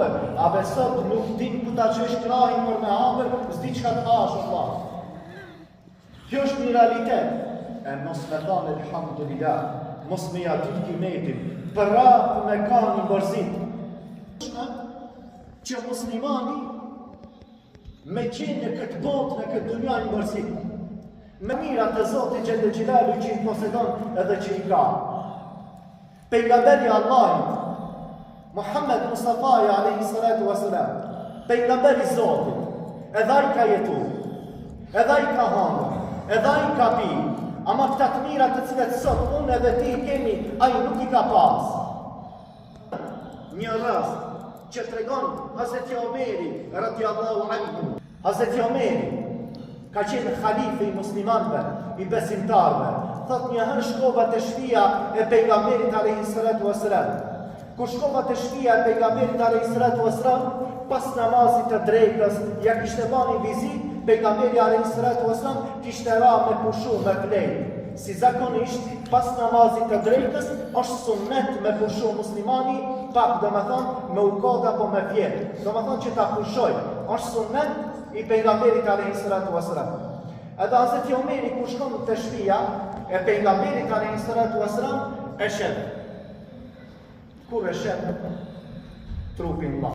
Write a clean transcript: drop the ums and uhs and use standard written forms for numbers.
A besot nuk din ku ta qesh krahin për me hapër, s'di qka të hash Allah. Kjo është një realitet. E mos me thanë elhamdulillah, mos me jatit kimetin, prapë me ka një bërzit. Që muslimani me qenë në këtë botë, në këtë dunja një bërzit. Me mirat të Zotit Gjellë Gjilalu që i posedon edhe që i ka. Pejgamberi Allahit, Muhammed Mustafaja a.s. Pejgamberi Zotit, edhe i ka jetu, edhe i ka hanë, edhe i ka pi, ama këta të mirat të cilet sot, unë edhe ti i kemi, a i nuk i ka pas. Një rast që të regon Hazreti Omeri, radiallahu anhu. Hazreti Omeri ka qenë khalife i muslimanve, i besimtarve. Thot njëherë shkova të shtëpia e pejgamberit a.s. Kur shkova të shtëpia e pejgamberit a.s. pas namazit të drekës, ja kishte bani vizit, pejgamberi a.s. kishte ra me pushu me flejt. Si zakonisht, pas namazit të drekës, është sunnet me pushu muslimani, pak do me thonë me ukoda po me fjetë. Do me thonë që ta pushoj, është sunnet i pejgamberit a.s. Edhe Hazreti Omeri kur shkon të shtëpia e pejgamberit a.s. e shet. Kur e shet trupin Allah.